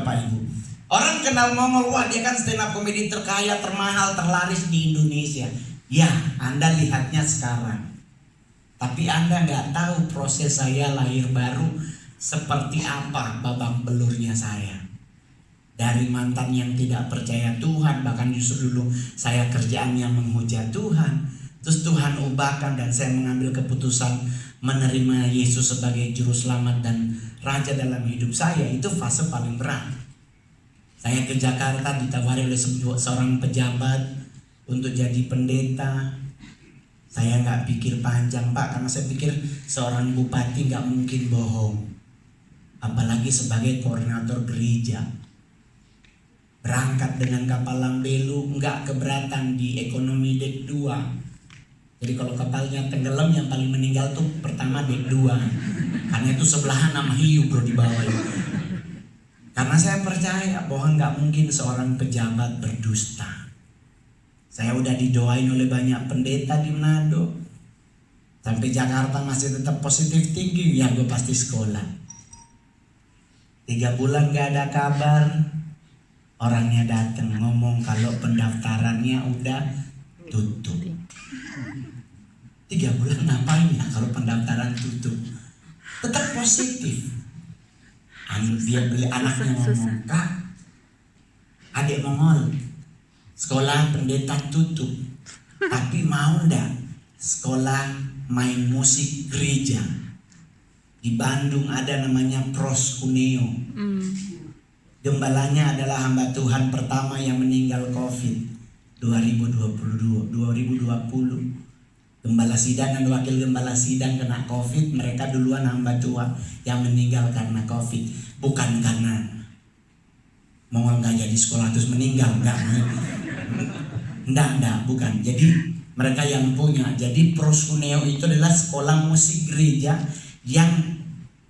Bapak Ibu. Orang kenal Mongol, wah dia kan stand up comedy terkaya, termahal, terlaris di Indonesia. Ya, Anda lihatnya sekarang. Tapi Anda nggak tahu proses saya lahir baru seperti apa babak belurnya saya. Dari mantan yang tidak percaya Tuhan, bahkan justru dulu saya kerjaannya menghujat Tuhan. Terus Tuhan ubahkan dan saya mengambil keputusan menerima Yesus sebagai juru selamat dan raja dalam hidup saya. Itu fase paling berat. Saya ke Jakarta ditawari oleh seorang pejabat untuk jadi pendeta. Saya nggak pikir panjang Pak, karena saya pikir seorang bupati nggak mungkin bohong. Apalagi sebagai koordinator gereja. Berangkat dengan kapal Lambelu, nggak keberatan di ekonomi dek 2. Jadi kalau kapalnya tenggelam yang paling meninggal tuh pertama dek 2. Karena itu sebelahan sama hiu bro di bawah itu. Karena saya percaya bahwa nggak mungkin seorang pejabat berdusta. Saya udah didoain oleh banyak pendeta di Manado. Sampai Jakarta masih tetap positif tinggi, ya gue pasti sekolah. 3 bulan gak ada kabar. Orangnya datang ngomong kalau pendaftarannya udah tutup. 3 bulan ngapain ya kalau pendaftaran tutup? Tetap positif. Dia beli anaknya ngomong, Kak, adik Mongol, sekolah pendeta tutup, tapi mau ndak sekolah main musik gereja? Di Bandung ada namanya Pros Cuneo. Gembalanya adalah hamba Tuhan pertama yang meninggal COVID 2020. Gembala sidang dan wakil gembala sidang kena COVID. Mereka duluan hamba Tuhan yang meninggal karena COVID. Bukan karena Mongol gak jadi sekolah terus meninggal. Enggak, bukan. Jadi mereka yang punya. Jadi Pros Cuneo itu adalah sekolah musik gereja yang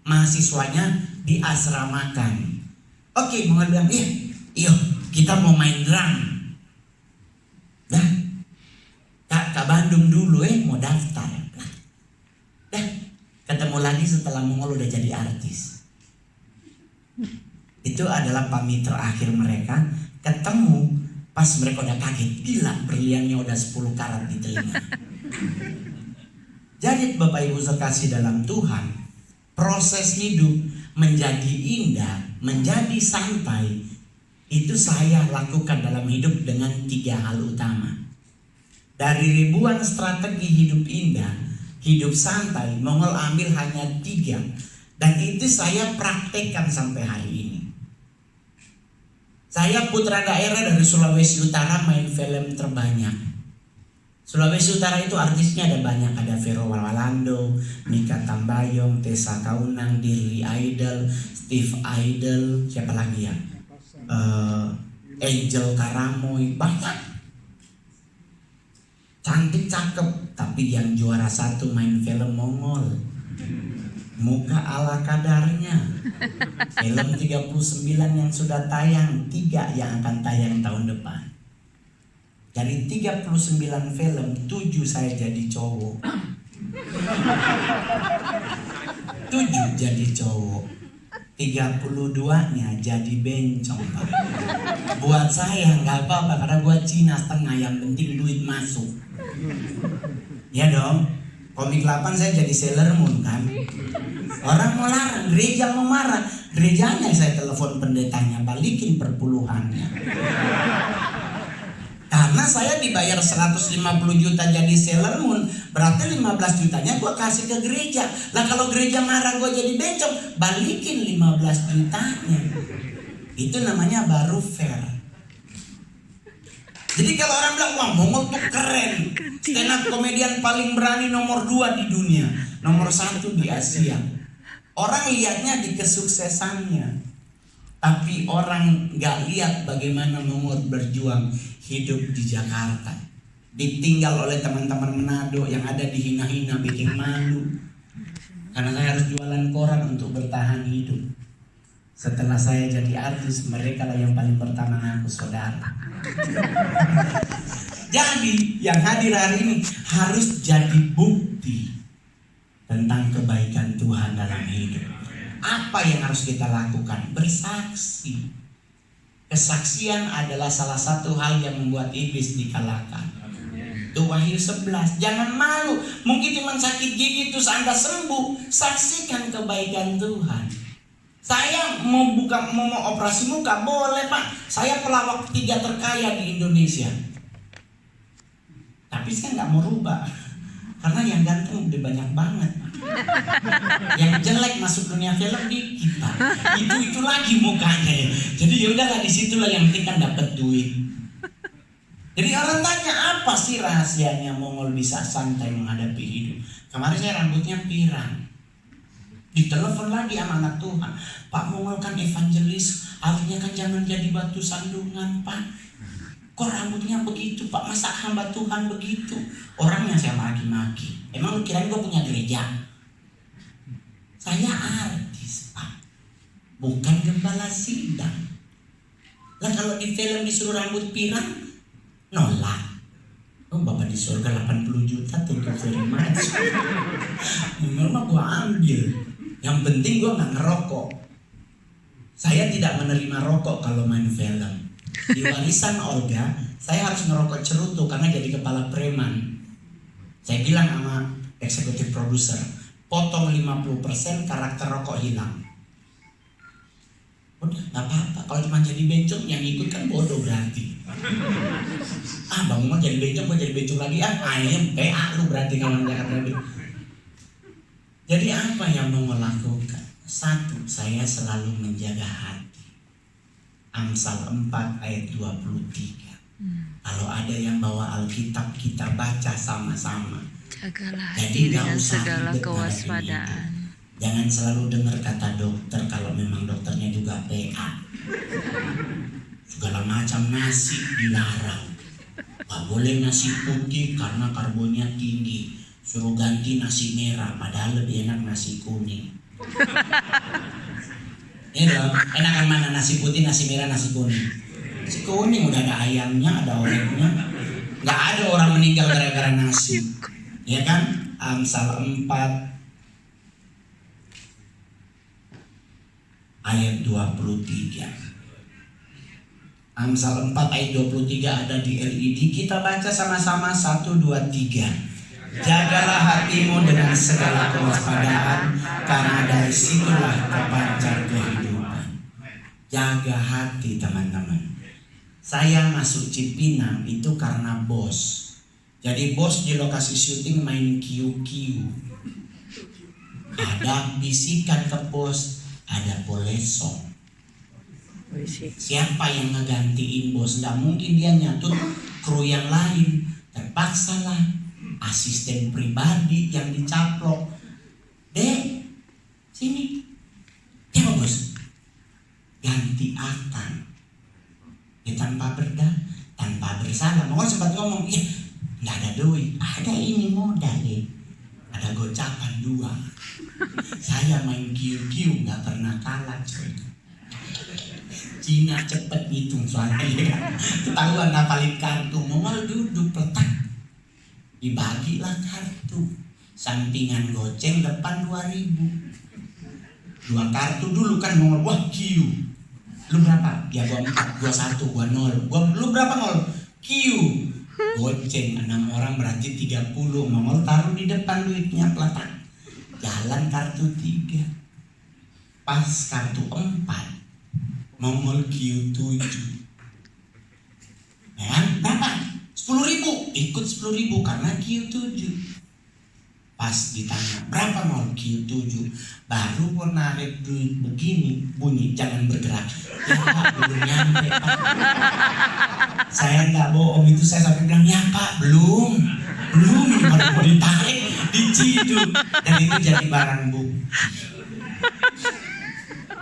mahasiswanya diasramakan. Oke, Mongol bilang, iya kita mau main drum. Dah, Kak Bandung dulu mau daftar. Dah, ketemu lagi setelah Mongol udah jadi artis. Itu adalah pamit terakhir mereka. Ketemu pas mereka udah kaget, gila berliannya udah 10 karat di telinga. Jadi Bapak Ibu sekasih dalam Tuhan, proses hidup menjadi indah, menjadi santai, itu saya lakukan dalam hidup dengan 3 hal utama. Dari ribuan strategi hidup indah, hidup santai, Mongol ambil hanya 3. Dan itu saya praktekkan sampai hari ini. Saya putra daerah dari Sulawesi Utara, main film terbanyak. Sulawesi Utara itu artisnya ada banyak. Ada Vero Walando, Mika Tambayong, Tessa Kaunang, Dirli Idol, Steve Idol, siapa lagi ya? Angel Karamoy, banyak. Cantik cakep, tapi yang juara 1 main film Mongol. Muka ala kadarnya. Film 39 yang sudah tayang, 3 yang akan tayang tahun depan. Dari 39 film, 7 saya jadi cowok. 7 jadi cowok. 32-nya jadi bencong. Buat saya nggak apa-apa karena buat Cina setengah, yang penting duit masuk. Ya dong. Komik 8 saya jadi Sailor Moon kan. Orang mau larang, gereja mau marah. Gerejanya saya telepon pendetanya, balikin perpuluhannya. Karena saya dibayar 150 juta jadi Sailor Moon, berarti 15 jutanya gue kasih ke gereja. Lah kalau gereja marah gue jadi bencong, balikin 15 jutanya. Itu namanya baru fair. Jadi kalau orang bilang, wah Mongol tuh keren, stand up komedian paling berani nomor 2 di dunia, nomor 1 di Asia. Orang lihatnya di kesuksesannya, tapi orang gak lihat bagaimana Mongol berjuang hidup di Jakarta. Ditinggal oleh teman-teman Manado yang ada dihina-hina, bikin malu. Karena saya harus jualan koran untuk bertahan hidup. Setelah saya jadi artis, mereka lah yang paling pertama ngaku saudara. Jadi yang hadir hari ini harus jadi bukti tentang kebaikan Tuhan dalam hidup. Apa yang harus kita lakukan? Bersaksi. Kesaksian adalah salah satu hal yang membuat iblis dikalahkan. Itu Wahyu 11. Jangan malu. Mungkin cuma sakit gigi terus Anda sembuh. Saksikan kebaikan Tuhan. Saya mau operasi muka, boleh Pak. Saya pelawak 3 terkaya di Indonesia. Tapi saya nggak mau rubah. Karena yang ganteng udah banyak banget. Yang jelek masuk dunia film dikit Pak. Itu lagi mukanya. Jadi ya udahlah, disitulah yang penting kan dapat duit. Jadi orang tanya, apa sih rahasianya Mongol bisa santai menghadapi hidup? Kemarin saya rambutnya pirang. Ditelepon lagi sama anak Tuhan. Pak, Mongol kan evangelis, artinya kan jangan jadi batu sandungan Pak. Kok rambutnya begitu Pak? Masa hamba Tuhan begitu? Orangnya saya maki-maki. Emang lu kirain gue punya gereja? Saya artis Pak, bukan gembala sidang. Lah kalau di film disuruh rambut pirang, nolak. Oh, Bapak di surga 80 juta tuh very much. Memang gue ambil. Yang penting gue gak ngerokok. Saya tidak menerima rokok kalau main film. Di warisan Olga, saya harus ngerokok cerutu karena jadi kepala preman. Saya bilang sama eksekutif produser, potong 50%, karakter rokok hilang. Udah, gak apa-apa. Kalau cuma jadi bencong, yang ikut kan bodoh berarti. Bang Umar jadi bencong, gue jadi bencong lagi. Ayam PA lu berarti kalau Jakarta lebih. Jadi apa yang mau melakukan? 1, saya selalu menjaga hati. Amsal 4 ayat 23. Kalau ada yang bawa Alkitab, kita baca sama-sama. Jagalah Jadi hati dengan usah segala ribet kewaspadaan. Jangan selalu dengar kata dokter kalau memang dokternya juga PA. Segala macam nasi dilarang. Gak boleh nasi putih karena karbonnya tinggi. Suruh ganti nasi merah, padahal lebih enak nasi kuning. Ini dong, enakan mana nasi putih, nasi merah, nasi kuning? Nasi kuning udah ada ayamnya, ada orangnya. Gak ada orang meninggal gara-gara nasi. Ya kan? Amsal 4 ayat 23. Amsal 4 ayat 23 ada di LED. Kita baca sama-sama 1, 2, 3. Jagalah hatimu dengan segala kewaspadaan, karena dari situlah terpancar kehidupan. Jaga hati teman-teman. Saya masuk Cipinang itu karena bos. Jadi bos di lokasi syuting main QQ. Ada bisikan ke bos, ada polesong. Siapa yang ngegantiin bos? Nggak mungkin dia nyatut kru yang lain. Terpaksalah asisten pribadi yang dicaplok. Dek, sini. Ya bos, ganti akang. Ya tanpa bersalah. Mongol sempat ngomong, nggak ada duit. Ada ini modal deh. Ada gocapan 2. Saya main QQ nggak pernah kalah coy. Cina cepet ngitung soalnya ya. Ketahuan ngapalin kartu. Mongol duduk petak. Dibagilah kartu. Sampingan goceng depan 2.000. 2 kartu dulu kan Mongol. Wah Q. Lu berapa? Ya gua 4, gua 1, gua 0. Lu berapa Mongol? Q. Goceng 6 orang berarti 30. Mongol taruh di depan duitnya peletak. Jalan kartu 3. Pas kartu 4 Mongol Q7. Ya, berapa? 10.000. Ikut 10.000 karena Q7. Pas ditanya berapa mau Q7, baru mau narik duit begini bunyi jangan bergerak. Ya Pak, belum nyampe Pak. Saya nggak bohong, itu saya sampai bilang ya Pak belum ini baru mau ditarik diciduk, dan itu jadi barang bukti.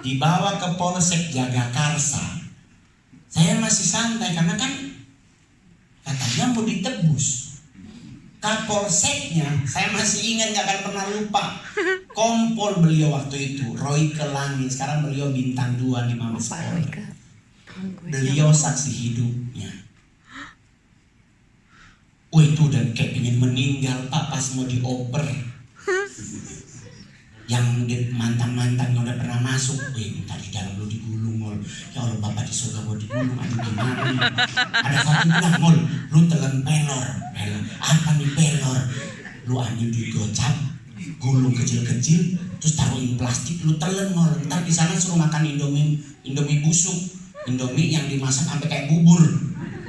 Dibawa ke Polsek Jagakarsa. Saya masih santai karena kan katanya mau ditebus. Kapolseknya, saya masih ingat, gak akan pernah lupa. Kompol beliau waktu itu, Roy Kelangi. Sekarang beliau bintang 2 di Mabes Polri. Beliau saksi hidupnya. Itu udah kayak pengen meninggal Pak pas mau dioper. yang mantan-mantan yang udah pernah masuk, tadi dalam lu digulung ngol, ya Allah Bapak di surga gua digulung, aduh gimana nih? Ada satu bilang ngol, lu telan pelor, apa nih pelor? Lu ambil duit gocap, gulung kecil-kecil, terus taruhin plastik, lu telan ngol, ntar di sana suruh makan Indomie busuk, Indomie yang dimasak sampai kayak bubur,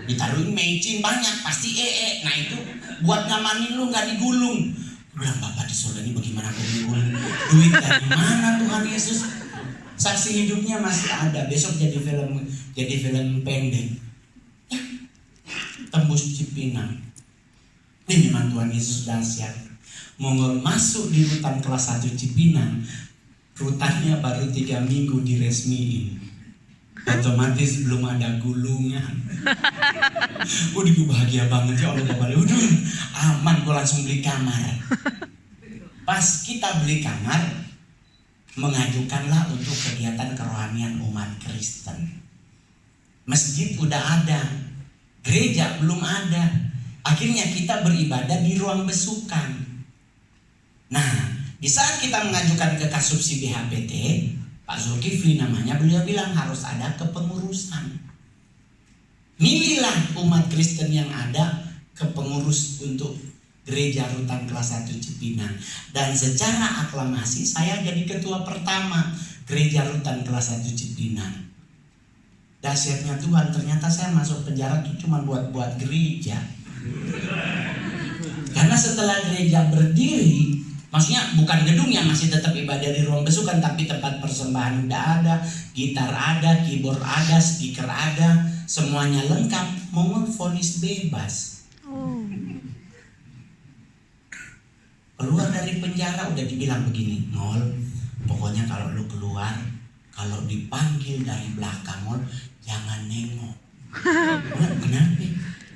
ditaruhin mecin banyak, pasti nah itu buat ngamanin lu nggak digulung. Bilang Bapak di surga ini bagaimana aku menggulung duit dari mana Tuhan Yesus? Saksi hidupnya masih ada. Besok jadi film pendek. Ya, tembus Cipinang. Ini memang Tuhan Yesus dahsyat. Mongol masuk di rutan kelas 1 Cipinang, rutannya baru 3 minggu diresmiin. Otomatis belum ada gulungan. Udah gue bahagia banget ya Allah Bapak. Udah aman, gue langsung beli kamar. Pas kita beli kamar, mengajukanlah untuk kegiatan kerohanian umat Kristen. Masjid udah ada, gereja belum ada. Akhirnya kita beribadah di ruang besukan. Nah, di saat kita mengajukan ke Kasubsi BHPT, Pak Zulkifli namanya, beliau bilang harus ada kepengurusan. Milihlah umat Kristen yang ada kepengurus untuk gereja rutan kelas 1 Cipinang. Dan secara aklamasi saya jadi ketua pertama gereja rutan kelas 1 Cipinang. Dahsyatnya Tuhan, ternyata saya masuk penjara itu cuma buat gereja. Karena setelah gereja berdiri, maksudnya bukan gedung yang masih tetap ibadah di ruang besukan, tapi tempat persembahan udah ada, gitar ada, keyboard ada, speaker ada, semuanya lengkap. Mongol vonis bebas. Keluar dari penjara udah dibilang begini, Ngol, pokoknya kalau lu keluar, kalau dipanggil dari belakang, Ngol, jangan nengok. Kenapa?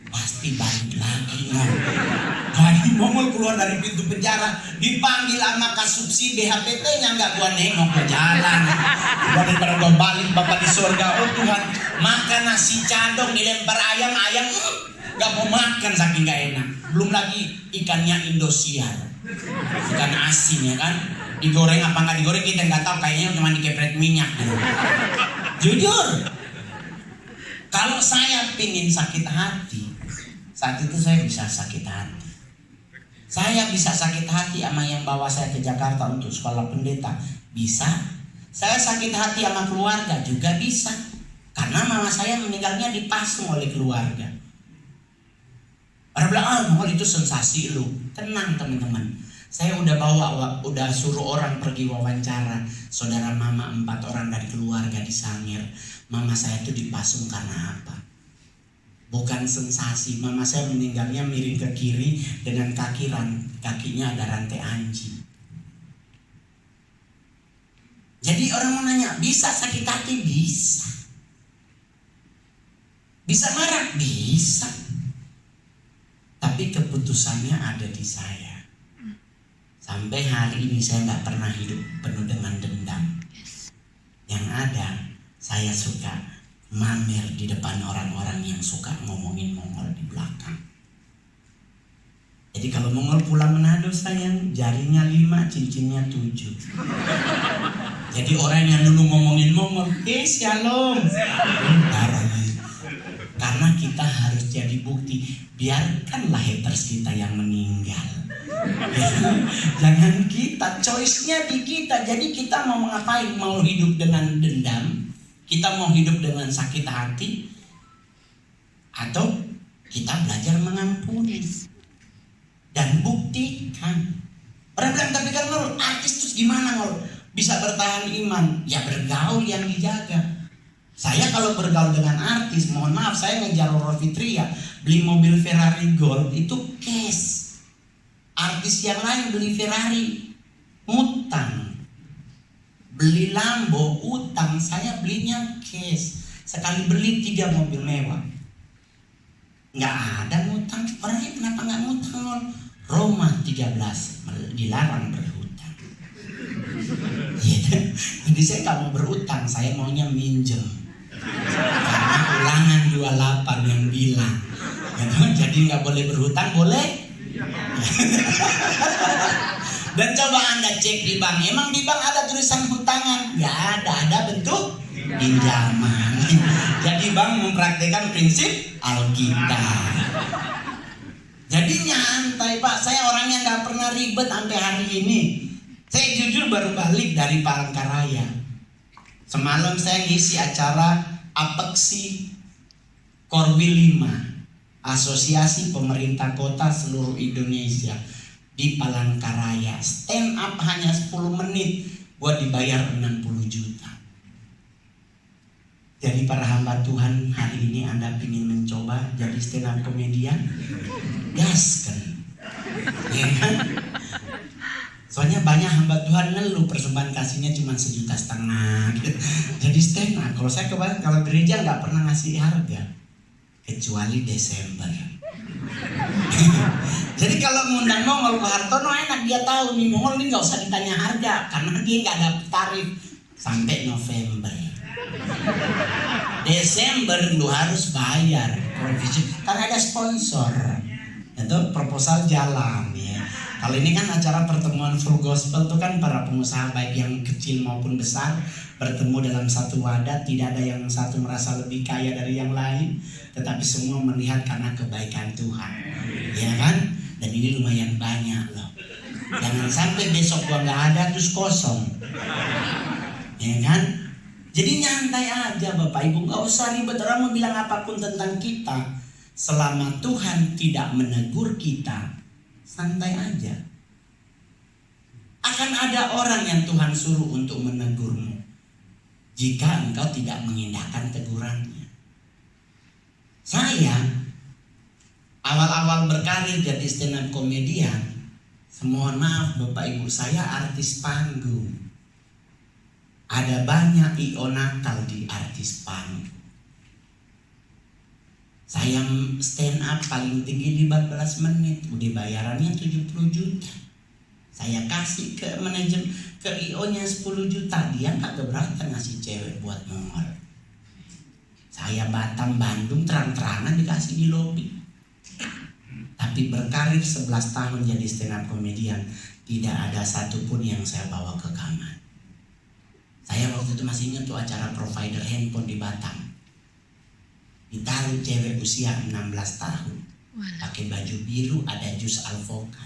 Pasti balik lagi, Ngol. Jadi Mongol keluar dari pintu penjara, dipanggil sama Kasubsi BHPT-nya, nggak gua nengok ke jalan. Daripada gua balik Bapak di surga, oh Tuhan, makan nasi cadong dilempar ayam nggak mau makan saking nggak enak. Belum lagi ikannya Indosiar, ikan asin ya kan, digoreng apa nggak digoreng kita nggak tahu, kayaknya cuma dikepret minyak gitu. Jujur, kalau saya pingin sakit hati, saat itu saya bisa sakit hati. Saya bisa sakit hati sama yang bawa saya ke Jakarta untuk sekolah pendeta, bisa. Saya sakit hati sama keluarga juga bisa, karena mama saya meninggalnya dipasung oleh keluarga. Orang bilang, Mongol itu sensasi lu. Tenang teman-teman, saya udah suruh orang pergi wawancara. Saudara mama 4 orang dari keluarga di Sangir. Mama saya itu dipasung karena apa? Bukan sensasi. Mama saya meninggalnya miring ke kiri dengan kakinya ada rantai anjing. Jadi orang mau nanya, bisa sakit hati? Bisa. Bisa marah? Bisa. Tapi keputusannya ada di saya. Sampai hari ini saya nggak pernah hidup penuh dengan dendam. Yang ada, saya suka mamer di depan orang-orang yang suka ngomongin Mongol di belakang. Jadi kalau Mongol pulang Manado sayang, jarinya 5, cincinnya 7. Jadi orang yang dulu ngomongin Mongol, shalom. Karena kita harus jadi bukti. Biarkanlah haters kita yang meninggal. Jangan kita, choice-nya di kita. Jadi kita mau ngapain? Mau hidup dengan dendam? Kita mau hidup dengan sakit hati? Atau kita belajar mengampuni? Dan buktikan. Orang bilang, tapi kan Ngol, artis terus gimana Ngol? Bisa bertahan iman? Ya bergaul yang dijaga. Saya kalau bergaul dengan artis, mohon maaf, saya ngejar Roro Fitria, beli mobil Ferrari Gold itu cash. Artis yang lain beli Ferrari, utang. Beli Lambo, utang. Saya belinya cash. Sekali beli 3 mobil mewah. Nggak ada ngutang. Orangnya kenapa nggak ngutang? Roma 13 dilarang berhutang. Jadi saya nggak mau berutang, saya maunya minjem. Karena Ulangan 28 yang bilang, jadi nggak boleh berhutang, boleh? Dan coba Anda cek di bank, emang di bank ada tulisan hutangan? Ya ada bentuk pinjaman. Jadi bank mempraktikkan prinsip Alkitab. Jadi nyantai Pak, saya orangnya nggak pernah ribet sampai hari ini. Saya jujur baru balik dari Palangkaraya. Semalam saya ngisi acara Apeksi Korwil 5, Asosiasi Pemerintah Kota Seluruh Indonesia di Palangkaraya. Stand up hanya 10 menit, gua dibayar 60 juta. Jadi para hamba Tuhan, hari ini Anda ingin mencoba jadi stand up komedian? Gaskan. Ya kan? Soalnya banyak hamba Tuhan ngeluh persembahan kasihnya cuma 1,5 juta. Jadi stand up. Kalau saya kalau gereja nggak pernah ngasih harga kecuali Desember. Jadi kalau ngundang Mongol ke Hartono enak, dia tahu nih Mongol ini nggak usah ditanya harga karena dia nggak ada tarif sampai November. Desember lu harus bayar karena ada sponsor. Itu proposal jalan ya. Kalau ini kan acara pertemuan full gospel itu kan para pengusaha baik yang kecil maupun besar bertemu dalam satu wadah, tidak ada yang satu merasa lebih kaya dari yang lain, tetapi semua melihat karena kebaikan Tuhan. Ya kan? Dan ini lumayan banyak loh. Jangan sampai besok gua nggak ada terus kosong. Ya kan? Jadi nyantai aja Bapak Ibu, nggak usah ribet. Orang mau bilang apapun tentang kita, selama Tuhan tidak menegur kita, santai aja. Akan ada orang yang Tuhan suruh untuk menegurmu jika engkau tidak mengindahkan tegurannya. Saya awal-awal berkarir jadi stand up komedian, mohon maaf Bapak Ibu, saya artis panggung. Ada banyak I.O. nakal di artis panggung. Saya stand up paling tinggi di 14 menit, udah bayarannya 70 juta. Saya kasih ke manajemen, ke I.O.nya 10 juta, dia gak keberatan ngasih cewek buat Mongol. Saya Batam, Bandung, terang-terangan dikasih di lobi. Tapi berkarir 11 tahun jadi stand up komedian, tidak ada satupun yang saya bawa ke kamar. Saya waktu itu masih ingat tuh acara provider handphone di Batam. Ditaruh cewek usia 16 tahun, pakai baju biru, ada jus alvokat.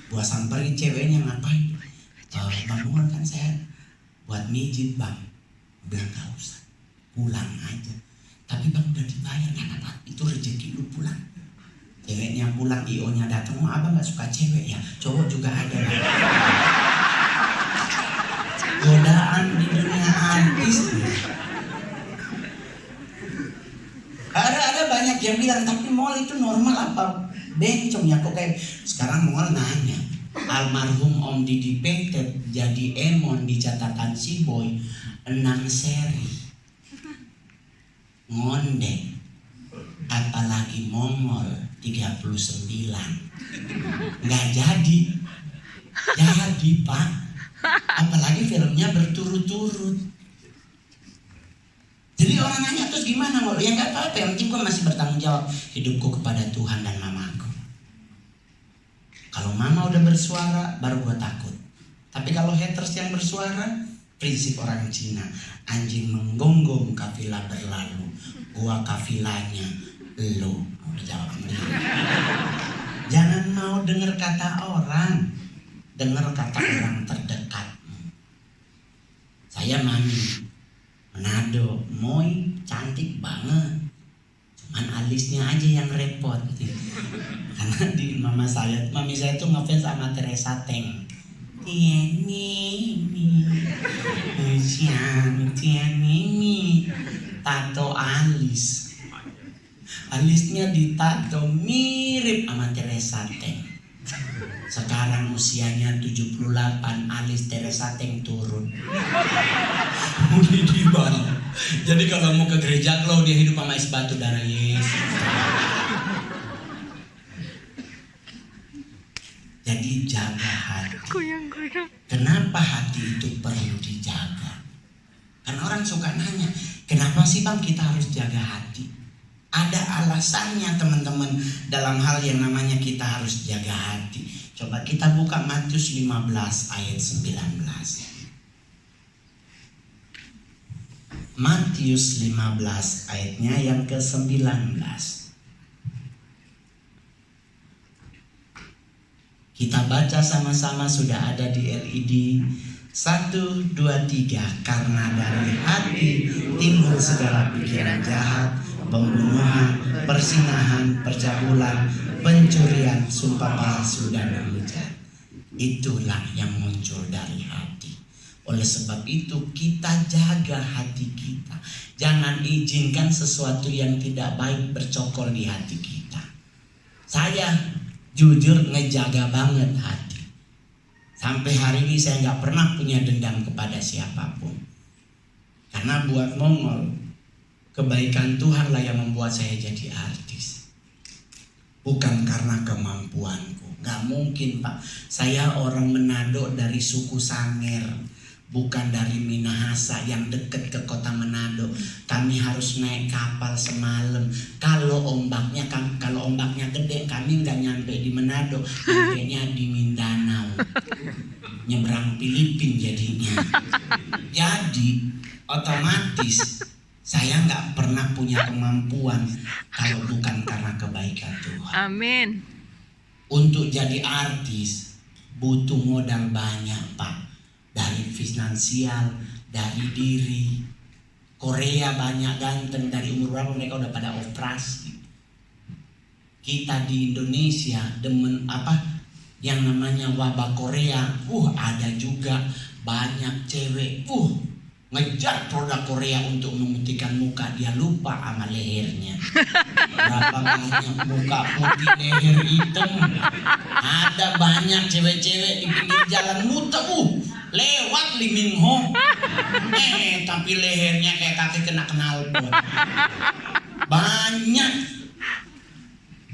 Gua samperin ceweknya, ngapain? Bang Mongol, kan saya buat mijit bang. Bilang gak usah, pulang aja. Tapi bang udah dibayar, gak apa-apa, itu rezeki lu, pulang. Ceweknya pulang, I.O.nya datang, oh abang gak suka cewek ya? Cowok juga ada bang. Godaan di dunia artis. Ada banyak yang bilang, tapi Mongol itu normal apa bencong ya? Kok kayak sekarang Mongol nanya, almarhum Om Didi Petet jadi Emon di catatan si Boy 6 seri. Ngonde, apalagi Mongol 39. Nggak jadi Pak. Apalagi filmnya berturut-turut. Jadi orang nanya, terus gimana Mol? Ya nggak apa-apa, yang penting gue masih bertanggung jawab hidupku kepada Tuhan dan mamaku. Kalau mama udah bersuara, baru gue takut. Tapi kalau haters yang bersuara, prinsip orang Cina, anjing menggonggong kafilah berlalu, gua kafilahnya lo. Udah jawab sendiri. Jangan mau dengar kata orang, dengar kata orang terdekatmu. Saya Mami Manado, Moy cantik banget, cuman alisnya aja yang repot. Karena di mami saya tuh ngefans sama Teresa Teng. Tianini, tato alis. Alisnya ditato mirip sama Teresa Teng. Sekarang usianya 78, alis Teresa Teng turun. Udah dibawa. Jadi kalau mau ke gereja kalau dia hidup sama es batu darah Yesus. Jadi jaga hati. Kenapa hati itu perlu dijaga? Karena orang suka nanya, kenapa sih bang kita harus jaga hati? Ada alasannya teman-teman dalam hal yang namanya kita harus jaga hati. Coba kita buka Matius 15 ayat 19. Matius 15 ayatnya yang ke-19. Kita baca sama-sama, sudah ada di LED. 1, 2, 3. Karena dari hati timbul segala pikiran jahat, pembunuhan, persinahan, percabulan, pencurian, sumpah palsu, dan hujat. Itulah yang muncul dari hati. Oleh sebab itu kita jaga hati kita. Jangan izinkan sesuatu yang tidak baik bercokol di hati kita. Saya jujur ngejaga banget hati. Sampai hari ini saya nggak pernah punya dendam kepada siapapun. Karena buat Mongol, kebaikan Tuhanlah yang membuat saya jadi artis. Bukan karena kemampuanku. Nggak mungkin Pak. Saya orang Manado dari suku Sanger. Bukan dari Minahasa yang dekat ke kota Manado. Kami harus naik kapal semalam. Kalau ombaknya gede, kami nggak nyampe di Manado, nyampenya di Mindanao. Nyebrang Filipina jadinya. Jadi otomatis saya nggak pernah punya kemampuan kalau bukan karena kebaikan Tuhan. Amin. Untuk jadi artis butuh modal banyak Pak. Dari finansial, dari diri. Korea banyak ganteng, dari umur berapa mereka udah pada operasi. Kita di Indonesia demen yang namanya wabah Korea. Ada juga banyak cewek ngejar produk Korea untuk memutihkan muka. Dia lupa sama lehernya. Berapa banyak muka putih leher hitam. Ada banyak cewek-cewek di pinggir jalan muter lewat Lee Min Ho, tapi lehernya kayak kaki kena knalpot. Banyak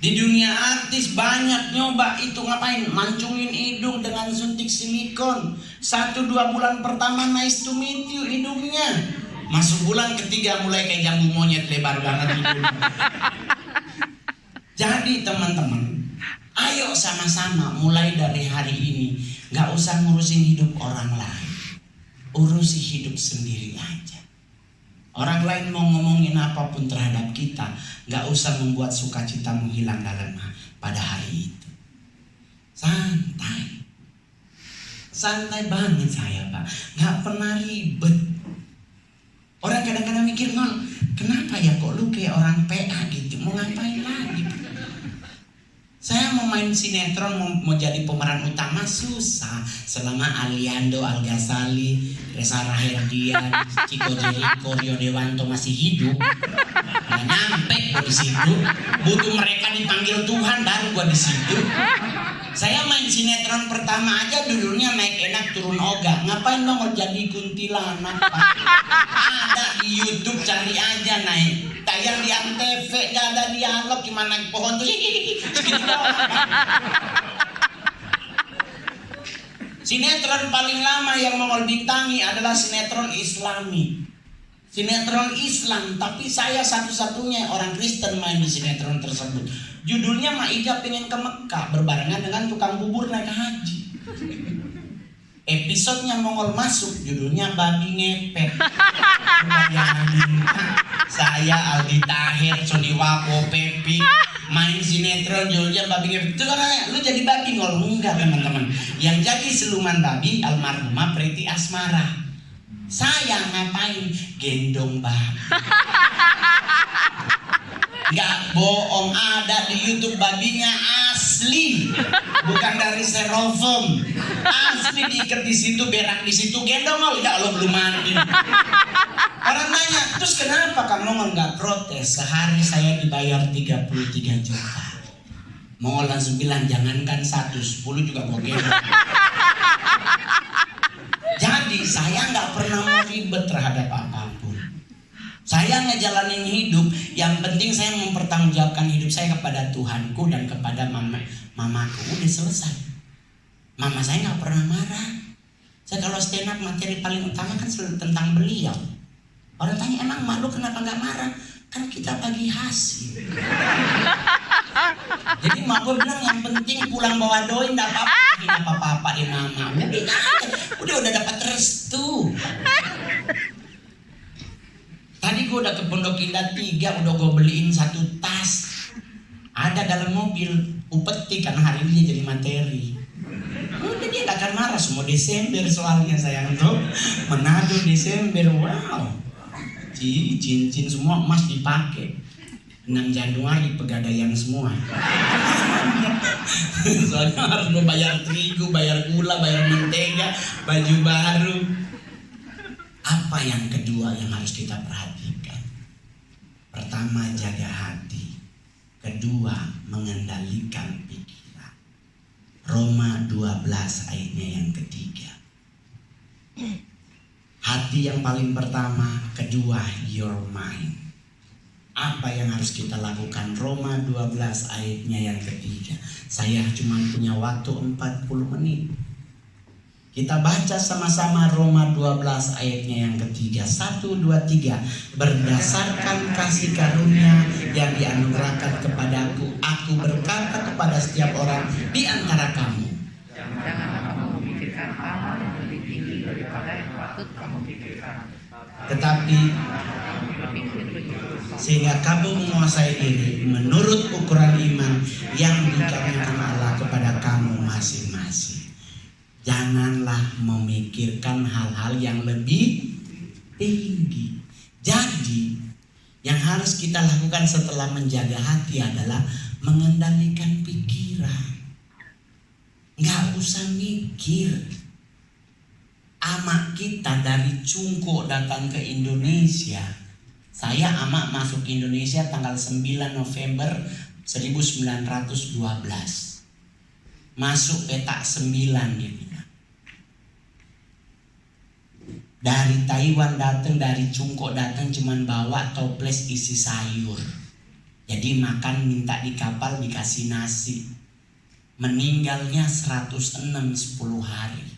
di dunia artis, banyak nyoba itu ngapain, mancungin hidung dengan suntik silikon. 1-2 bulan pertama nice to meet you hidungnya, masuk bulan ketiga mulai kayak jambu monyet, lebar banget hidungnya. Jadi teman-teman, ayo sama-sama mulai dari hari ini gak usah ngurusin hidup orang lain, urusi hidup sendiri aja. Orang lain mau ngomongin apapun terhadap kita, gak usah membuat sukacitamu hilang pada hari itu. Santai banget saya Pak, gak pernah ribet. Orang kadang-kadang mikir, kenapa ya kok lu kayak orang PA gitu, mau ngapain lagi? Saya mau main sinetron, mau jadi pemeran utama susah. Selama Aliando, Al Ghazali, Reza Rahardian, Chico Jericho, Rio Dewanto masih hidup, nggak nyampe gua di situ. Butuh mereka dipanggil Tuhan baru gua di situ. Saya main sinetron pertama aja dulunya naik enak turun ogah. Ngapain mau jadi kuntilanak Pak? Ada di YouTube, cari aja naik. Tayang di Antv, gak ada dialog, gimana naik pohon tuh segitu doang. Sinetron paling lama yang Mongol bintangi adalah sinetron Islami. Sinetron Islam, tapi saya satu-satunya orang Kristen main di sinetron tersebut. Judulnya Maida pengen ke Mekah, berbarengan dengan tukang bubur naik haji. Episodenya Mongol masuk, judulnya babi ngepet. Saya Aldi Tahir, Sony Wako, Pepi main sinetron judulnya babi ngepet. Itu karena lu jadi babi ngol, enggak teman-teman. Yang jadi siluman babi almarhumah Preti Asmara. Saya ngapain? Gendong babi. Gak bohong, ada di YouTube babinya asli, bukan dari styrofoam. Asli diikat di situ, berak di situ, gendong ya lo belum mandi. Orang nanya, terus kenapa kamu nggak protes? Sehari saya dibayar 33 juta. Mau langsung bilang jangankan 1, 10 juga mau gendong. Jadi saya nggak pernah mau ribet terhadap apapun. Saya ngejalanin hidup, yang penting saya mempertanggungjawabkan hidup saya kepada Tuhanku dan kepada mamaku. Udah selesai. Mama saya nggak pernah marah. Saya kalau stand up materi paling utama kan tentang beliau. Orang tanya emang malu kenapa nggak marah? Kan kita bagi hasil. Jadi mak gue bilang yang penting pulang bawa doi, nggak apa-apa, nggak apa-apa deh mama. Udah dapat restu. Tadi gue udah ke Pondok Indah 3, udah gue beliin 1 tas. Ada dalam mobil, upeti karena hari ini jadi materi. Udah dia gak akan marah, semua Desember soalnya sayang tuh. Manado Desember, wow. Cincin semua emas dipakai. 6 Januari pegadaian semua. Soalnya harus bayar terigu, bayar gula, bayar mentega, baju baru. Apa yang kedua yang harus kita perhatikan? Pertama, jaga hati. Kedua, mengendalikan pikiran. Roma 12 ayatnya yang ketiga. Hati yang paling pertama, kedua, your mind. Apa yang harus kita lakukan? Roma 12 ayatnya yang ketiga. Saya cuma punya waktu 40 menit. Kita baca sama-sama Roma 12 ayatnya yang ketiga. 1, 2, 3. Berdasarkan kasih karunia yang dianugerahkan kepadaku, aku berkata kepada setiap orang di antara kamu, janganlah kamu memikirkan hal yang lebih tinggi daripada yang patut kamu pikirkan. tetapi Berpikir begitu. sehingga kamu menguasai diri menurut ukuran iman yang dikaruniakan Allah kepada kamu masing-masing. Janganlah memikirkan hal-hal yang lebih tinggi. Jadi yang harus kita lakukan setelah menjaga hati adalah mengendalikan pikiran. Nggak usah mikir. Amak kita dari Cungko datang ke Indonesia. Saya amak masuk Indonesia tanggal 9 November 1912. Masuk petak 9 dia bilang. Dari Taiwan datang, dari Cungko datang cuman bawa toples isi sayur. Jadi makan minta di kapal dikasih nasi. Meninggalnya 106 10 hari.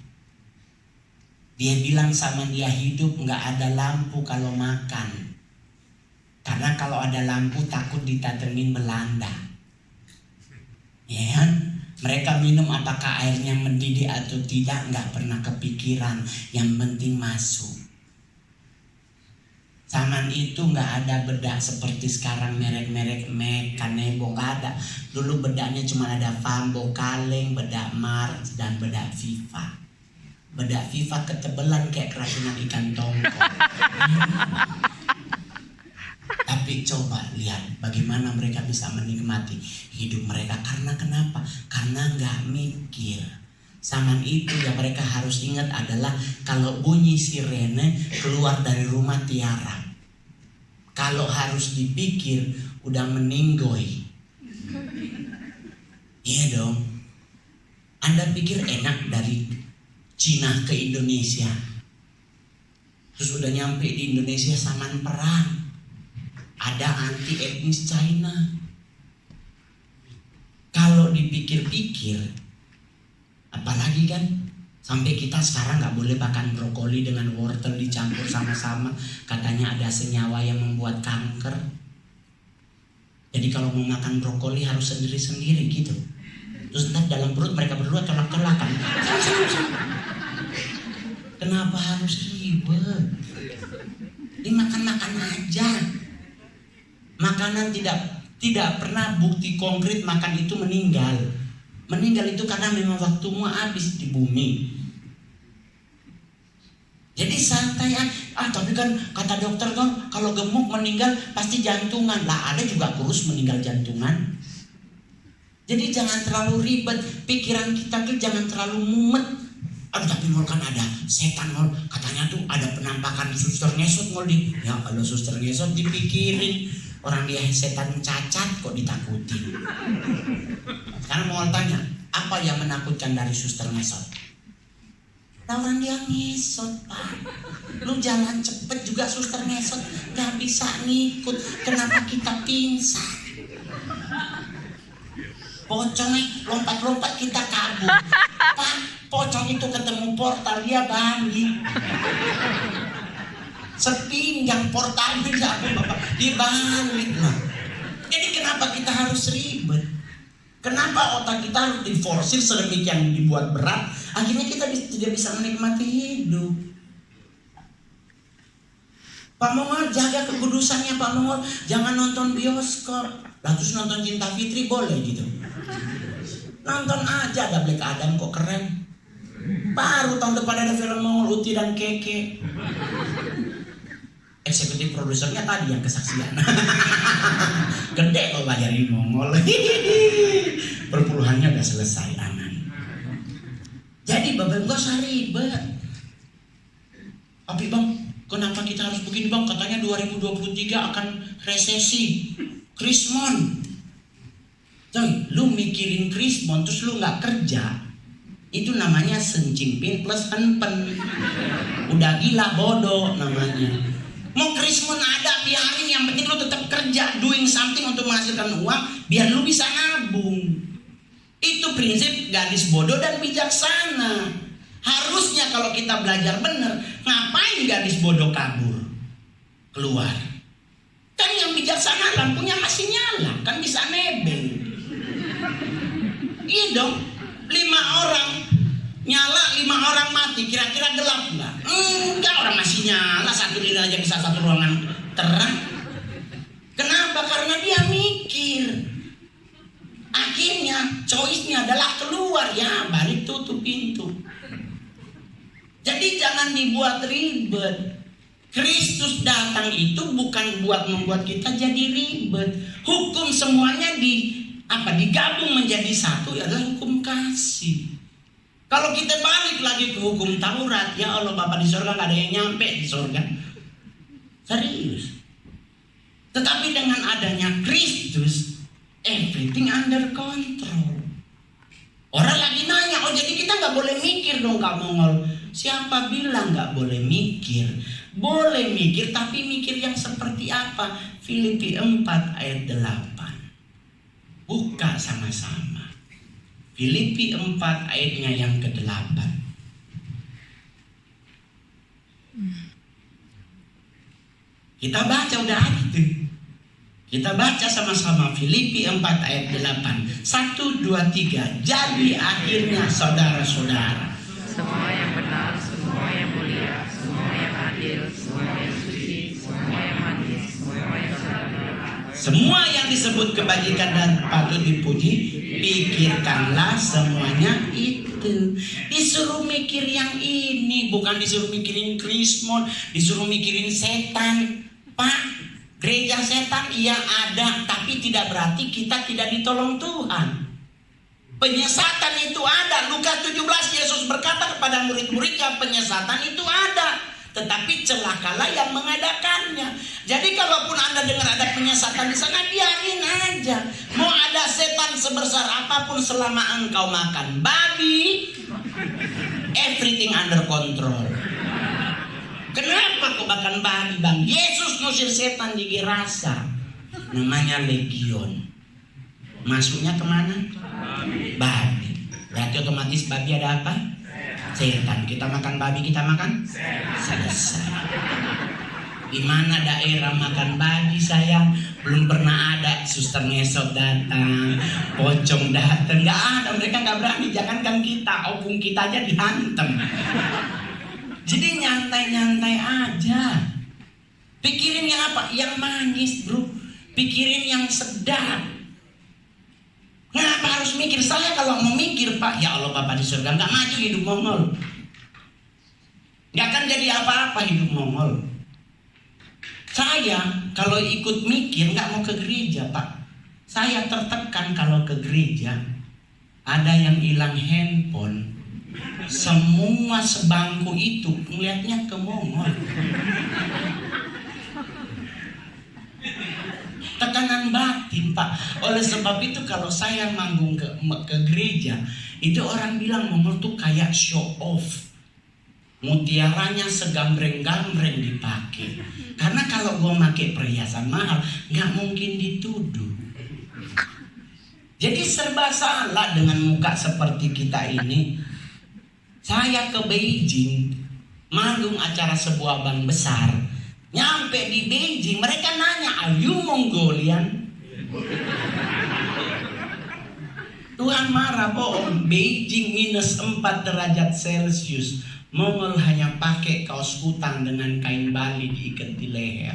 Dia bilang sama dia hidup nggak ada lampu kalau makan. Karena kalau ada lampu takut didatengin Belanda. Ya kan? Mereka minum apakah airnya mendidih atau tidak nggak pernah kepikiran. Yang penting masuk. Zaman itu nggak ada bedak seperti sekarang merek-merek Mac, Kanebo, nggak ada. Dulu bedaknya cuma ada Fambo, Kaleng, bedak Mars dan bedak Viva. Bedak Viva ketebelan kayak keracunan ikan tongkol. Tapi coba lihat bagaimana mereka bisa menikmati hidup mereka. Karena kenapa? Karena nggak mikir. Zaman itu yang mereka harus ingat adalah kalau bunyi sirene keluar dari rumah tiara. Kalau harus dipikir udah meninggoy. Iya dong. Anda pikir enak dari Cina ke Indonesia, terus udah nyampe di Indonesia zaman perang. Ada anti etnis China. Kalau dipikir-pikir, apalagi kan sampai kita sekarang nggak boleh makan brokoli dengan wortel dicampur sama-sama. Katanya ada senyawa yang membuat kanker. Jadi kalau mau makan brokoli harus sendiri-sendiri gitu. Terus ntar dalam perut mereka berdua tolak-tolakan. Kenapa harus ribet? Dimakan-makan aja. Makanan tidak pernah bukti konkret makan itu meninggal. Meninggal itu karena memang waktumu habis di bumi. Jadi santai tapi kan kata dokter kan kalau gemuk meninggal pasti jantungan. Lah ada juga kurus meninggal jantungan. Jadi jangan terlalu ribet. Pikiran kita tuh jangan terlalu mumet. Tapi mau kan ada setan mau katanya tuh ada penampakan suster ngesot mau di. Ya kalau suster ngesot dipikirin. Orang dia setan cacat kok ditakutin. Sekarang mau tanya, apa yang menakutkan dari suster ngesot? Nah, orang dia ngesot, Pak. Lu jalan cepet juga suster ngesot gak bisa ngikut. Kenapa kita pingsan? Pocongnya lompat-lompat kita kabur. Pak, pocong itu ketemu portal dia bangkit. Sepinggang portalnya aku Bapak. Dibalik lah. Jadi kenapa kita harus ribet? Kenapa otak kita harus diforsir sedemikian dibuat berat? Akhirnya kita tidak bisa menikmati hidup. Pak Mongol, jaga kekudusannya Pak Mongol. Jangan nonton bioskop. Lah terus nonton Cinta Fitri boleh gitu? Nonton aja, ada Black Adam kok keren. Baru tahun depan ada film Mongol Uti dan Keke. Eksekutif produsernya tadi yang kesaksian. Gede kok bayarin Mongol. Perpuluhannya udah selesai, aman. Jadi Bapak gak usah ribet. Tapi Bang, kenapa kita harus begini Bang? Katanya 2023 akan resesi. Krismon. Coy, lu mikirin Krismon terus lu gak kerja, itu namanya sencimpin plus henpen. Udah gila bodoh namanya. Mau Krismon ada, biarin, yang penting lu tetap kerja, doing something untuk menghasilkan uang biar lu bisa nabung. Itu prinsip gadis bodoh dan bijaksana. Harusnya kalau kita belajar bener, ngapain gadis bodoh kabur keluar? Kan yang bijaksana lampunya masih nyala, kan bisa nebeng. Iya dong, 5 orang nyala, 5 orang mati, kira-kira gelap nggak? Enggak, orang masih nyala, satu lilin aja bisa satu ruangan terang. Kenapa? Karena dia mikir. Akhirnya choice-nya adalah keluar, ya balik tutup pintu. Jadi jangan dibuat ribet. Kristus datang itu bukan buat membuat kita jadi ribet. Hukum semuanya digabung menjadi satu, adalah hukum kasih. Kalau kita balik lagi ke hukum Taurat, ya Allah Bapa di surga gak ada yang nyampe di surga. Serius. Tetapi dengan adanya Kristus, everything under control. Orang lagi nanya, oh jadi kita gak boleh mikir dong Kak Mongol. Siapa bilang gak boleh mikir? Boleh mikir, tapi mikir yang seperti apa? Filipi 4 ayat 8. Buka sama-sama. Filipi 4 ayatnya yang ke-8. Kita baca udah ada tuh. Kita baca sama-sama Filipi 4 ayat 8. 1, 2, 3. Jadi akhirnya saudara-saudara, semua yang benar, semua yang mulia, semua yang adil, semua yang suci, semua yang manis, semua yang sederhana, semua yang disebut kebajikan dan patut dipuji, pikirkanlah semuanya itu. Disuruh mikir yang ini, bukan disuruh mikirin Krismon, disuruh mikirin setan. Pak, gereja setan iya ada, tapi tidak berarti kita tidak ditolong Tuhan. Penyesatan itu ada. Lukas 17 Yesus berkata kepada murid-muridnya, penyesatan itu ada, tetapi celakalah yang mengadakannya. Jadi kalaupun Anda dengar ada penyesatan di sana, biarin aja. Mau ada setan sebesar apapun, selama engkau makan babi, everything under control. Kenapa kau makan babi Bang? Yesus ngusir setan di Gerasa, namanya legion. Masuknya kemana? Babi. Berarti otomatis babi ada apa? Setan. Kita makan babi, kita makan? Selesai. Di mana daerah makan babi sayang? Belum pernah ada suster ngesot datang, pocong datang, nggak ada. Mereka nggak berani. Jangankan kita, opung kita aja dihantem. Jadi nyantai-nyantai aja. Pikirin yang apa? Yang manis bro. Pikirin yang sedap. Kenapa harus mikir? Saya kalau mau mikir Pak, ya Allah Bapak di surga, nggak maju hidup Mongol. Nggak akan jadi apa-apa hidup Mongol. Saya kalau ikut mikir nggak mau ke gereja Pak. Saya tertekan kalau ke gereja ada yang hilang handphone. Semua sebangku itu ngeliatnya ke Mongol. Tekanan batin Pak. Oleh sebab itu kalau saya manggung ke gereja, itu orang bilang Mongol tuh kayak show off. Mutiaranya segambreng-gambreng dipakai. Karena kalau gue pakai perhiasan mahal, nggak mungkin dituduh. Jadi serba salah dengan muka seperti kita ini. Saya ke Beijing, manggung acara sebuah bank besar. Nyampe di Beijing, mereka nanya, "Are you Mongolian?" Tuhan marah, bohong. Beijing minus 4 derajat Celcius. Mongol hanya pakai kaos kutang dengan kain Bali diikat di leher.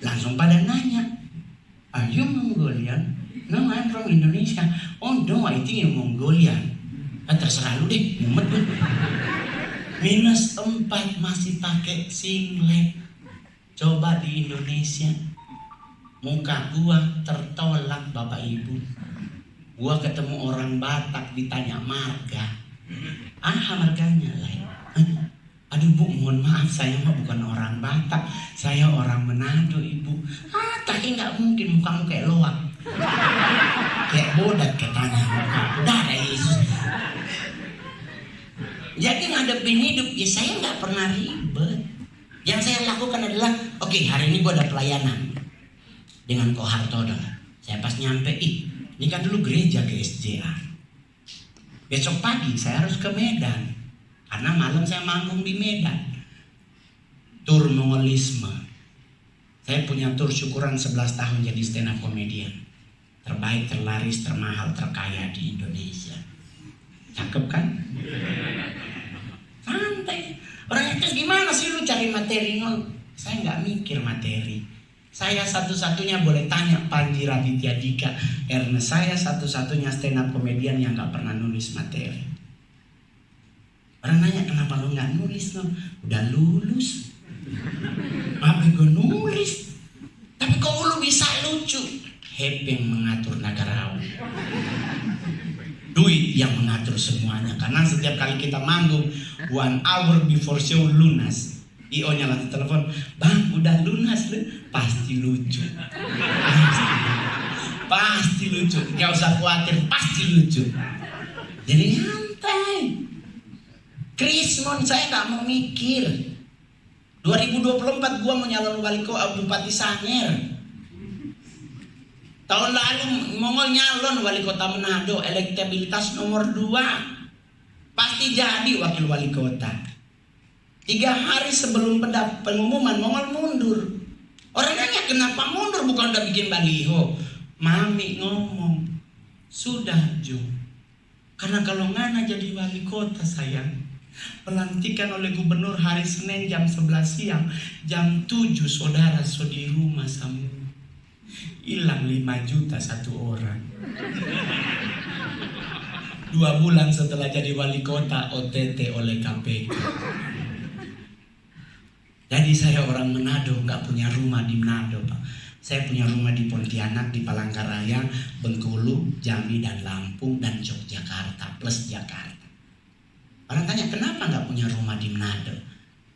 Langsung pada nanya, "Are you Mongolian?" "No, I'm from Indonesia." "Oh no, I think you're Mongolian." Terserah lu deh, mumet lu. Minus 4 masih pakai singlet. Coba di Indonesia, muka gua tertolak Bapak Ibu. Gua ketemu orang Batak ditanya marga. Marganya lain. Aduh Bu, mohon maaf, saya mah bukan orang Batak, saya orang Manado Ibu. Tapi nggak mungkin mukamu kayak loak, kayak bodat katanya. Udah ada Yesus. Jadi ngadepin hidup, ya saya nggak pernah ribet. Yang saya lakukan adalah, oke, hari ini gua ada pelayanan dengan Ko Hartodo. Saya pas nyampe, ini kan dulu gereja GSJA. Besok pagi saya harus ke Medan. Karena malam saya manggung di Medan. Tur Mongolisme. Saya punya tur syukuran 11 tahun jadi stand up comedian. Terbaik, terlaris, termahal, terkaya di Indonesia. Cakep kan? Santai. Orang itu gimana sih lu cari materi? Saya nggak mikir materi. Saya satu-satunya boleh tanya Panji Raditya Dika, Ernest, saya satu-satunya stand up comedian yang nggak pernah nulis materi. Orang nanya, "Kenapa lu nggak nulis lo? Udah lulus." "Apa gue nulis? Tapi kok lu bisa lucu?" Hepeng mengatur negarawan. Duit yang mengatur semuanya. Karena setiap kali kita manggung 1 hour before show lunas, IO-nya langsung telepon, "Bang, udah lunas lu." Pasti lucu. Pasti lucu. Gak usah khawatir, pasti lucu. Jadi nyantai. Krismon saya gak mau mikir. 2024 gua mau nyalon Bupati Sangir. Tahun lalu Mongol nyalon wali kota Manado, elektabilitas nomor 2. Pasti jadi wakil wali kota. 3 hari sebelum pengumuman Mongol mundur. Orang nanya, "Kenapa mundur? Bukan udah bikin baliho?" Mami ngomong, "Sudah Jo, karena kalau ngana jadi wali kota sayang, pelantikan oleh gubernur hari Senin jam 11 siang, jam 7 saudara di rumah semua. Hilang 5 juta satu orang." 2 bulan setelah jadi wali kota, OTT oleh KPK. Jadi saya orang Manado, nggak punya rumah di Manado, Pak. Saya punya rumah di Pontianak, di Palangkaraya, Bengkulu, Jambi, dan Lampung, dan Yogyakarta, plus Jakarta. Orang tanya, "Kenapa nggak punya rumah di Manado?"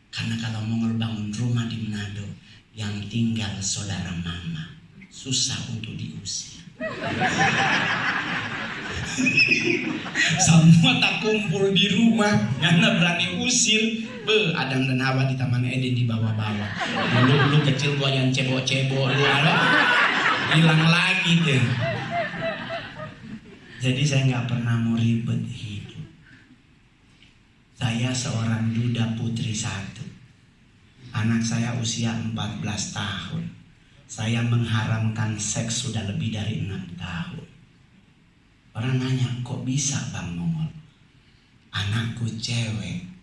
Karena kalau Mongol bangun rumah di Manado, yang tinggal saudara mama, susah untuk diusir. Semua tak kumpul di rumah, karena berani usir. Adam dan Hawa di Taman Eden di bawah-bawah. Dulu kecil gua yang cebok-cebok, lu ada, hilang lagi deh. Jadi saya nggak pernah mau ribet hidup. Saya seorang duda putri 1. Anak saya usia 14 tahun. Saya mengharamkan seks sudah lebih dari 6 tahun. Orang nanya, "Kok bisa Bang Mongol? Anakku cewek.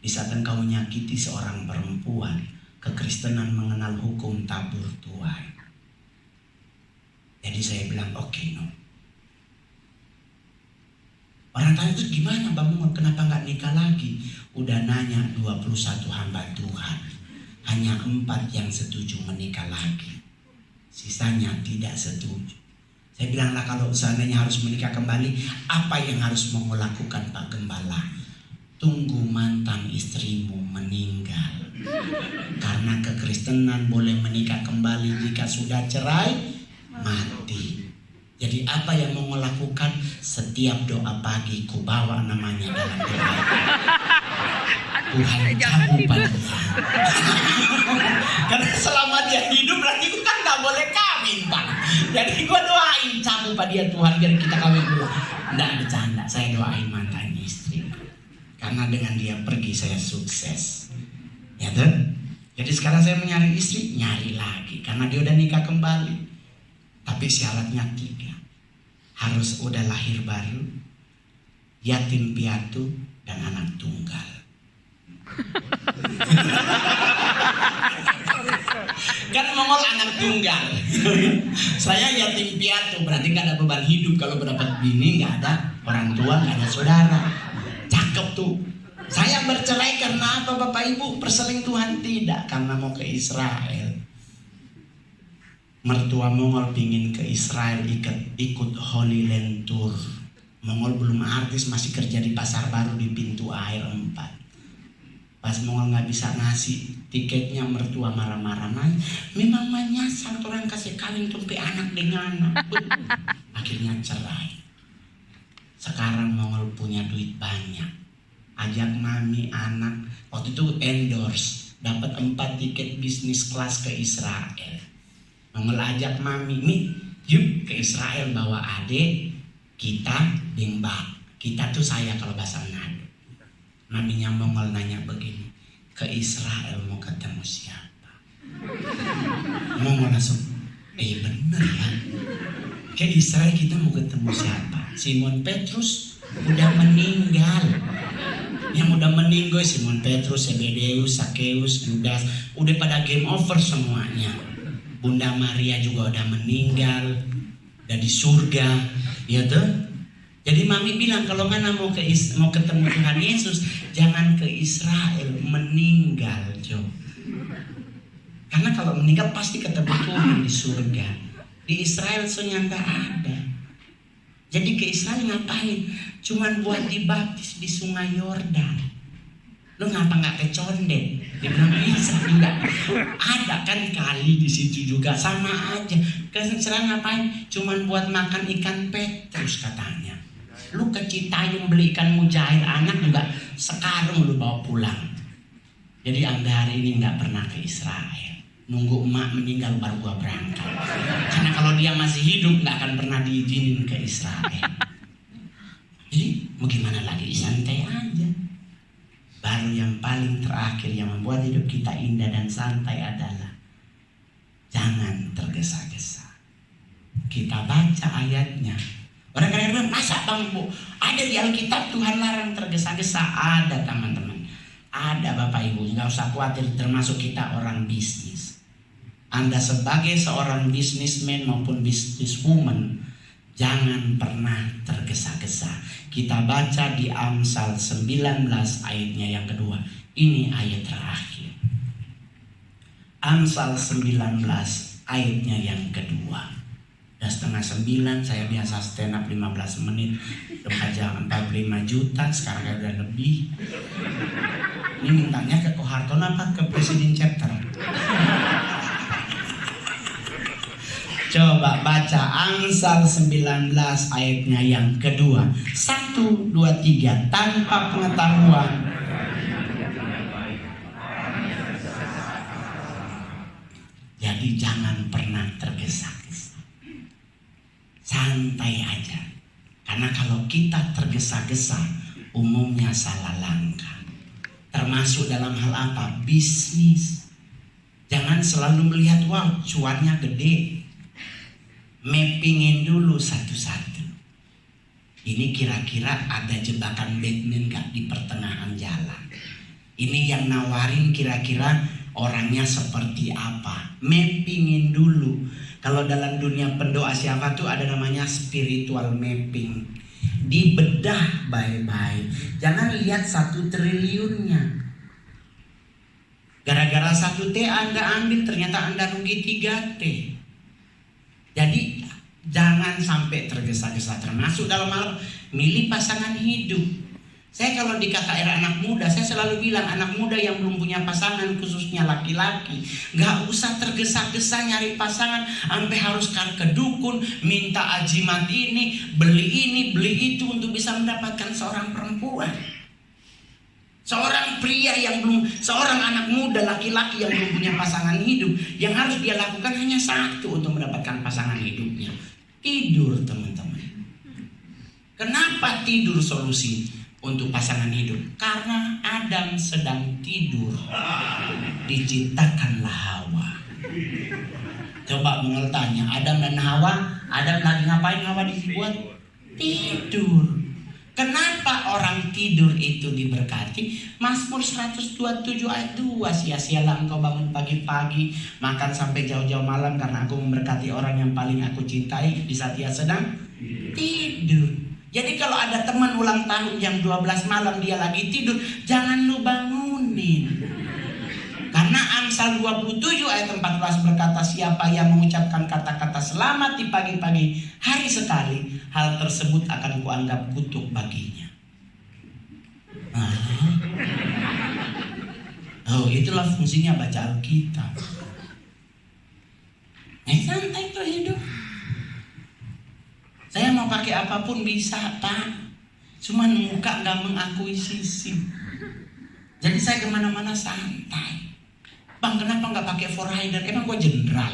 Di saat engkau menyakiti seorang perempuan, kekristenan mengenal hukum tabur tuai." Jadi saya bilang, "Oke, no." Orang tanya, "Terus gimana Bang Mongol? Kenapa nggak nikah lagi?" Udah nanya 21 hamba Tuhan, hanya 4 yang setuju menikah lagi, sisanya tidak setuju. Saya bilang, "Lah kalau seandainya harus menikah kembali, apa yang harus mau lakukan Pak Gembala?" "Tunggu mantan istrimu meninggal. Karena kekristenan boleh menikah kembali jika sudah cerai, mati. Jadi apa yang mau lakukan? Setiap doa pagi ku bawa namanya dalam doa. Tuhan cabut pada dia." Karena selama dia hidup berarti gue kan gak boleh kawin Pak. Jadi gue doain cabut pada dia, "Tuhan biar kita kawin dulu." Nggak bercanda, saya doain mantan istri. Karena dengan dia pergi saya sukses. Ya kan? Jadi sekarang saya mencari istri, nyari lagi karena dia udah nikah kembali. Tapi syaratnya 3. Harus udah lahir baru, yatim piatu, dan anak tunggal. Kan Mongol anak tunggal. Saya yatim piatu, berarti gak ada beban hidup. Kalau berdapat bini gak ada orang tua, gak ada saudara. Cakep tuh. Saya bercerai karena apa Bapak Ibu? Perselingkuhan? Tidak, karena mau ke Israel. Mertua Mongol pingin ke Israel ikut Holy Land Tour. Mongol belum artis, masih kerja di Pasar Baru di pintu air 4. Pas Mongol nggak bisa ngasih tiketnya, mertua marah-marah, memang menyasar orang kasih kawin tumpi anak dengan akhirnya cerai. Sekarang Mongol punya duit banyak, ajak mami anak, waktu itu endorse, dapat 4 tiket bisnis kelas ke Israel. Mongol ajak mami, nih yuk ke Israel bawa adik kita bimbang. Kita tuh saya kalau bahasa Manado. Maminya Mongol nanya begini, ke Israel mau ketemu siapa? Mongol langsung, bener ya. Ke Israel kita mau ketemu siapa? Simon Petrus udah meninggal. Yang udah meninggal Simon Petrus, Zebedeus, Sakeus, Judas, udah pada game over semuanya. Bunda Maria juga udah meninggal, udah di surga, ya tuh. Jadi mami bilang kalau Ngana mau ketemu Tuhan Yesus, jangan ke Israel, meninggal Jo. Karena kalau meninggal pasti ketemu Tuhan di surga. Di Israel soalnya nggak ada. Jadi ke Israel ngapain? Cuman buat dibaptis di Sungai Yordan. Lo ngapa nggak ke Condet? Dia bilang bisa enggak. Ada kan kali di situ juga, sama aja. Ke Israel ngapain? Cuman buat makan ikan Petrus katanya. Lu ke Citayam beli ikan mujair anak juga sekarang lu bawa pulang. Jadi Anda hari ini nggak pernah ke Israel. Nunggu emak meninggal baru gua berangkat. Karena kalau dia masih hidup nggak akan pernah diizinin ke Israel. Jadi mau gimana lagi, santai aja. Baru yang paling terakhir yang membuat hidup kita indah dan santai adalah jangan tergesa-gesa. Kita baca ayatnya. Orang kadang-kadang masa Bang Bu, ada di Alkitab Tuhan larang tergesa-gesa? Ada teman-teman, ada Bapak Ibu, nggak usah khawatir, termasuk kita orang bisnis. Anda sebagai seorang businessman maupun businesswoman, jangan pernah tergesa-gesa. Kita baca di Amsal 19 ayatnya yang kedua. Ini ayat terakhir. Amsal 19 ayatnya yang kedua. Udah 8:30, saya biasa stand up 15 menit, udah aja 45 juta, sekarang udah lebih. Ini mintanya ke Koharton apa ke Presiden Chapter? Coba baca Amsal 19 ayatnya yang kedua. 1, 2, 3. Tanpa pengetahuan jadi jangan pernah tergesa-gesa. Santai aja. Karena kalau kita tergesa-gesa, umumnya salah langkah. Termasuk dalam hal apa? Bisnis. Jangan selalu melihat, wow, cuannya gede. Mappingin dulu satu-satu. Ini kira-kira ada jebakan Batman gak di pertengahan jalan? Ini yang nawarin kira-kira orangnya seperti apa? Mappingin dulu. Kalau dalam dunia pendoa siapa tuh ada namanya spiritual mapping. Dibedah baik-baik. Jangan lihat 1 triliunnya. Gara-gara 1 T Anda ambil, ternyata Anda rugi 3 T. Jadi jangan sampai tergesa-gesa, termasuk dalam hal milih pasangan hidup. Saya kalau di KKR anak muda, saya selalu bilang anak muda yang belum punya pasangan, khususnya laki-laki, gak usah tergesa-gesa nyari pasangan sampai harus ke dukun, minta ajimat ini, beli itu untuk bisa mendapatkan seorang perempuan. Seorang pria yang belum, seorang anak muda laki-laki yang belum punya pasangan hidup, yang harus dia lakukan hanya satu untuk mendapatkan pasangan hidupnya: tidur, teman-teman. Kenapa tidur solusi? untuk pasangan hidup? Karena Adam sedang tidur, diciptakanlah Hawa. Coba Mongol tanya, Adam dan Hawa, Adam lagi ngapain? Hawa dibuat tidur. Kenapa orang tidur itu diberkati? Mazmur 127 ayat 2, sia-sialah engkau bangun pagi-pagi, makan sampai jauh-jauh malam, karena aku memberkati orang yang paling aku cintai di saat ia sedang tidur. Jadi kalau ada teman ulang tahun jam 12 malam dia lagi tidur, jangan lu bangunin. Karena Amsal 27 ayat 14 berkata, siapa yang mengucapkan kata-kata selamat di pagi-pagi hari sekali, hal tersebut akan kuanggap kutuk baginya. Oh, itulah fungsinya baca Alkitab. Santai tuh hidup. Saya mau pakai apapun bisa, Pak. Cuman muka gak mengakuisisi. Jadi saya kemana-mana santai. Bang, kenapa nggak pakai forrider? Emang gue jenderal?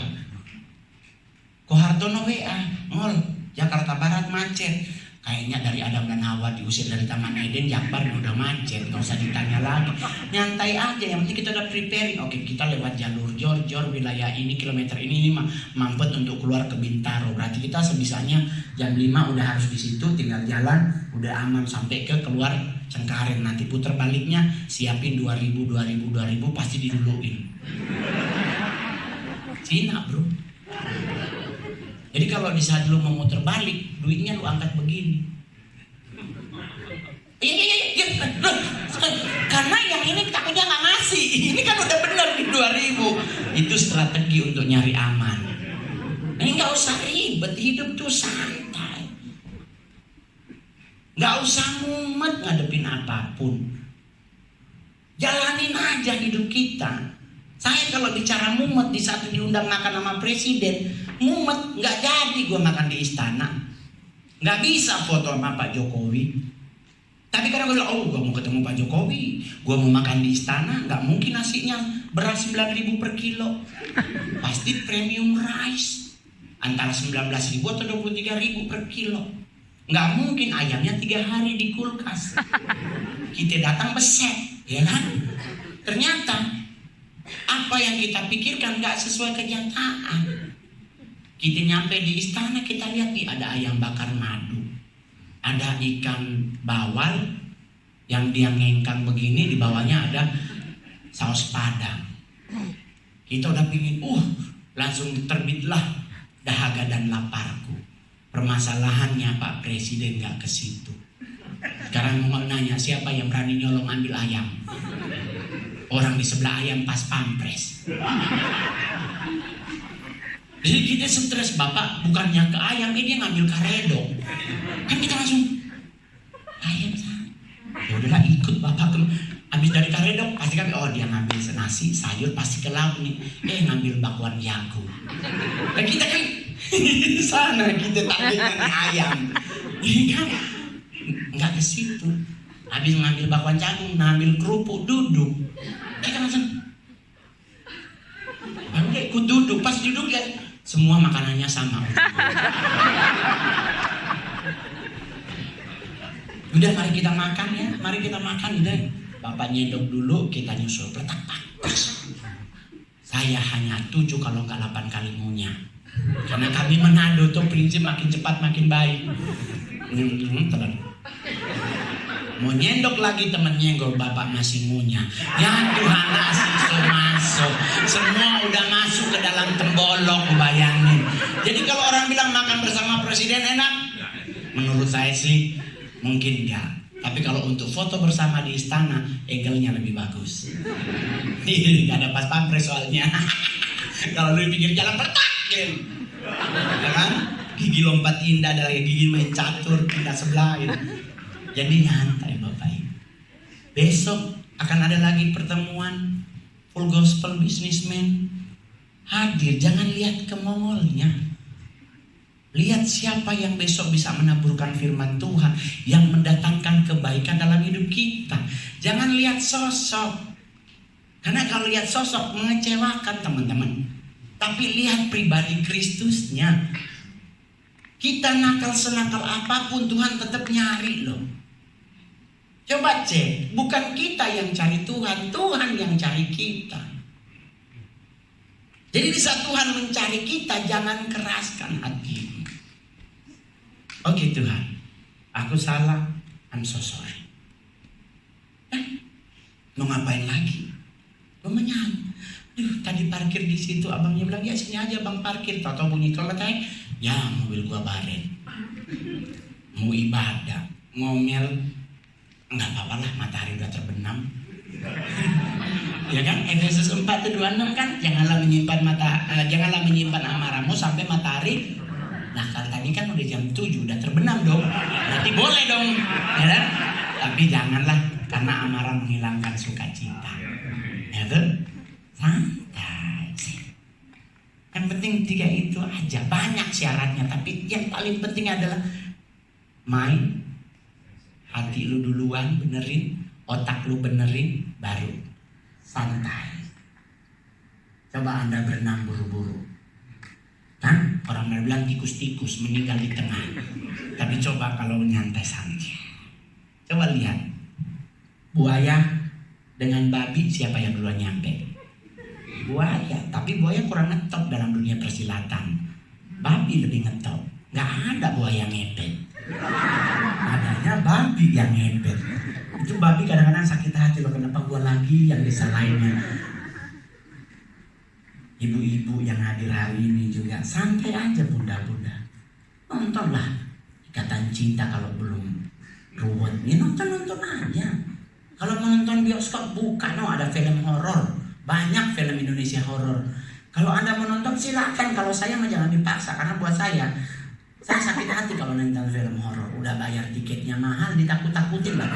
Ko Hartono WA, Ngol, Jakarta Barat macet. Kayaknya dari Adam dan Hawa diusir dari Taman Eden, Jakbar udah macet, nggak usah ditanya lagi. Nyantai aja, yang penting kita udah preparing. Oke, kita lewat jalur Jor, wilayah ini, kilometer ini mampet untuk keluar ke Bintaro. Berarti kita sebisanya jam 5 udah harus di situ, tinggal jalan, udah aman sampai ke keluar Cengkareng. Nanti puter baliknya, siapin 2000 pasti diduluin. Cina, bro. Jadi kalau di saat lu mau muter balik, duitnya lu angkat begini. Iya. Karena yang ini takutnya nggak ngasih. Ini kan udah bener di 2000. Itu strategi untuk nyari aman. Ini nggak usah ribet, hidup tuh santai. Nggak usah mumet ngadepin apapun. Jalanin aja hidup kita. Saya kalau bicara mumet di saat diundang makan sama presiden, mumet nggak jadi gue makan di istana, nggak bisa foto sama Pak Jokowi. Tapi kadang gue bilang, gue mau ketemu Pak Jokowi, gue mau makan di istana, nggak mungkin nasinya beras 9.000 per kilo, pasti premium rice antara 19.000 atau 23.000 per kilo. Nggak mungkin ayamnya 3 hari di kulkas. Kita datang beset, ya kan? Ternyata apa yang kita pikirkan nggak sesuai kenyataan. Kita nyampe di istana, kita lihat nih ada ayam bakar madu, ada ikan bawal yang dia ngengkang begini, di bawahnya ada saus padang. Kita udah pingin, langsung terbitlah dahaga dan laparku. Permasalahannya Pak Presiden nggak ke situ. Sekarang mau nanya, siapa yang berani nyolong ambil ayam? Orang di sebelah ayam pas pampres. Jadi kita stres, Bapak bukannya ke ayam, ini dia ngambil karedok. Kan kita langsung ayam sana. Ya udahlah ikut Bapak ke. Habis dari karedok pasti kami, dia ngambil nasi, sayur pasti ke lauk nih. Ngambil bakwan jagung. Dan kita kan sana kita tandingin ayam. Ini kan nggak ke situ. Habis ngambil bakwan jagung, ngambil kerupuk, duduk. Kita langsung ikut duduk. Pas duduk ya semua makanannya sama. Udah mari kita makan ya. Mari kita makan udah. Bapak nyendok dulu, kita nyusul. Letak pakas. Saya hanya 7 kalau nggak 8 kali ngunyah. Karena kami Manado tuh prinsip makin cepat makin baik. Mau nyendok lagi temen nyenggol, Bapak masih ngunyah. Ya Tuhan, nasi masuk. Semua udah masuk ke dalam tembolok, bayangin. Jadi kalau orang bilang makan bersama presiden enak, menurut saya sih mungkin enggak. Tapi kalau untuk foto bersama di istana, angle-nya lebih bagus. Gak ada pas pampres soalnya. Kalau lu pinggir jalan petak gitu. Ya kan? Gigi lompat indah, ada lagi gigi main catur pindah sebelah gitu. Jadi nyantai Bapak Ibu. Besok akan ada lagi pertemuan full gospel businessman. Hadir, jangan lihat ke mongolnya. Lihat siapa yang besok bisa menaburkan firman Tuhan, yang mendatangkan kebaikan dalam hidup kita. Jangan lihat sosok. Karena kalau lihat sosok mengecewakan teman-teman. Tapi lihat pribadi Kristusnya. Kita nakal senakal apapun Tuhan tetap nyari loh. Coba cek, bukan kita yang cari Tuhan, Tuhan yang cari kita. Jadi di saat Tuhan mencari kita, jangan keraskan hatimu. Oke Tuhan, aku salah, I'm so sorry. Mau ngapain lagi? Mau menyanyi. Tadi parkir di situ, abangnya bilang ya sini aja bang parkir. Tahu bunyi trompetnya, ya mobil gua baret. Mau ibadah, ngomel, nggak apa-apa lah, matahari udah terbenam. Ya kan, Efesus 4:26 kan, janganlah menyimpan amarahmu sampai matahari. Nah kalau tadi kan udah jam 7 udah terbenam dong, berarti boleh dong, ya kan? Tapi janganlah karena amarah menghilangkan sukacita. Ya tuh, santai. Yang penting 3 itu aja, banyak syaratnya, tapi yang paling penting adalah main. Hati lu duluan benerin, otak lu benerin, baru santai. Coba Anda berenang buru-buru, kan? Orang bilang tikus-tikus meninggal di tengah. Tapi coba kalau nyantai santai. Coba lihat, buaya dengan babi siapa yang duluan nyampe? Buaya, tapi buaya kurang ngetop dalam dunia persilatan. Babi lebih ngetop. Gak ada buaya ngepet. Adanya babi yang ngepet. Itu babi kadang-kadang sakit hati loh, kenapa gua lagi yang disalahinnya. Ibu-ibu yang hadir hari ini juga santai aja bunda-bunda. Nontonlah Ikatan Cinta kalau belum ruwet. Ya nonton aja. Kalau mau nonton bioskop buka, ada film horor. Banyak film Indonesia horor. Kalau Anda mau nonton silakan. Kalau saya mah jangan dipaksa, karena buat saya sakit hati kalau nonton film horor. Udah bayar tiketnya mahal, ditakut-takutin lah.